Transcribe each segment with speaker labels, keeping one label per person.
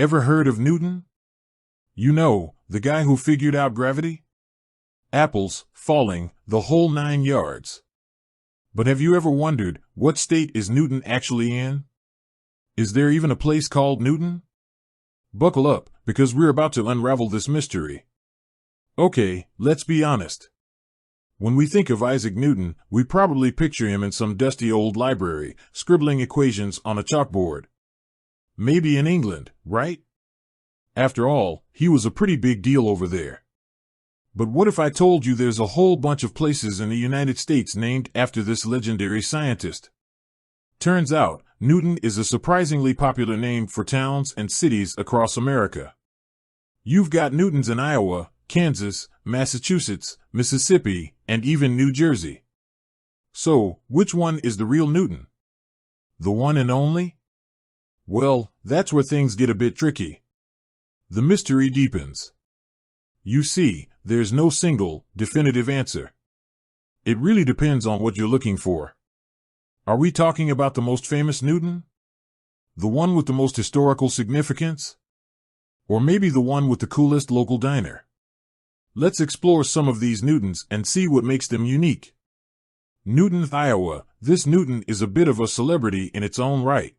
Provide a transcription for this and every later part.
Speaker 1: Ever heard of Newton? You know, the guy who figured out gravity? Apples, falling, the whole 9 yards. But have you ever wondered, what state is Newton actually in? Is there even a place called Newton? Buckle up, because we're about to unravel this mystery. Okay, let's be honest. When we think of Isaac Newton, we probably picture him in some dusty old library, scribbling equations on a chalkboard. Maybe in England, right? After all, he was a pretty big deal over there. But what if I told you there's a whole bunch of places in the United States named after this legendary scientist? Turns out, Newton is a surprisingly popular name for towns and cities across America. You've got Newtons in Iowa, Kansas, Massachusetts, Mississippi, and even New Jersey. So, which one is the real Newton? The one and only? Well, that's where things get a bit tricky. The mystery deepens. You see, there's no single, definitive answer. It really depends on what you're looking for. Are we talking about the most famous Newton? The one with the most historical significance? Or maybe the one with the coolest local diner? Let's explore some of these Newtons and see what makes them unique. Newton, Iowa. This Newton is a bit of a celebrity in its own right.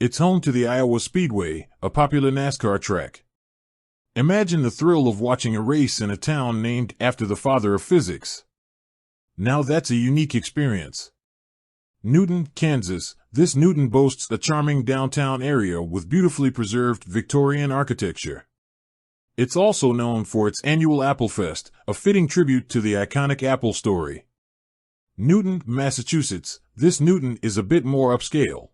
Speaker 1: It's home to the Iowa Speedway, a popular NASCAR track. Imagine the thrill of watching a race in a town named after the father of physics. Now that's a unique experience. Newton, Kansas. This Newton boasts a charming downtown area with beautifully preserved Victorian architecture. It's also known for its annual Apple Fest, a fitting tribute to the iconic Apple story. Newton, Massachusetts. This Newton is a bit more upscale.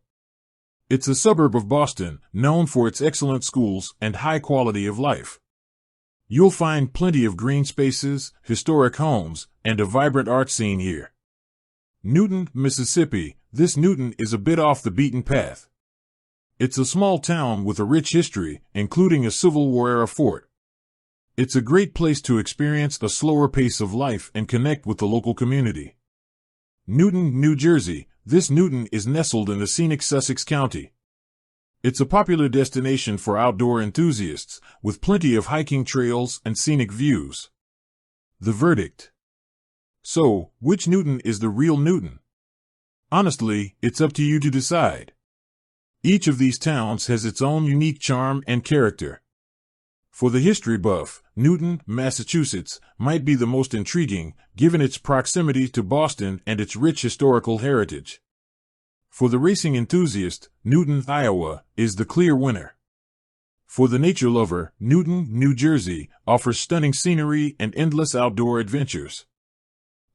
Speaker 1: It's a suburb of Boston, known for its excellent schools and high quality of life. You'll find plenty of green spaces, historic homes, and a vibrant art scene here. Newton, Mississippi. This Newton is a bit off the beaten path. It's a small town with a rich history, including a Civil War-era fort. It's a great place to experience a slower pace of life and connect with the local community. Newton, New Jersey. This Newton is nestled in the scenic Sussex County. It's a popular destination for outdoor enthusiasts, with plenty of hiking trails and scenic views. The verdict. So, which Newton is the real Newton? Honestly, it's up to you to decide. Each of these towns has its own unique charm and character. For the history buff, Newton, Massachusetts, might be the most intriguing, given its proximity to Boston and its rich historical heritage. For the racing enthusiast, Newton, Iowa, is the clear winner. For the nature lover, Newton, New Jersey, offers stunning scenery and endless outdoor adventures.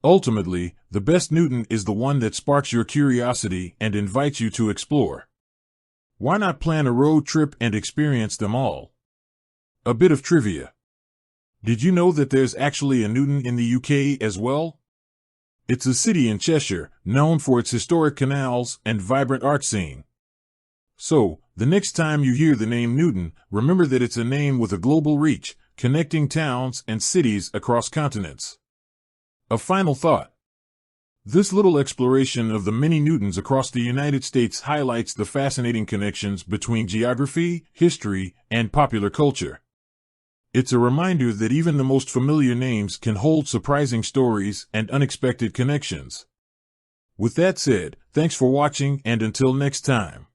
Speaker 1: Ultimately, the best Newton is the one that sparks your curiosity and invites you to explore. Why not plan a road trip and experience them all? A bit of trivia. Did you know that there's actually a Newton in the UK as well? It's a city in Cheshire, known for its historic canals and vibrant art scene. So, the next time you hear the name Newton, remember that it's a name with a global reach, connecting towns and cities across continents. A final thought. This little exploration of the many Newtons across the United States highlights the fascinating connections between geography, history, and popular culture. It's a reminder that even the most familiar names can hold surprising stories and unexpected connections. With that said, thanks for watching, and until next time.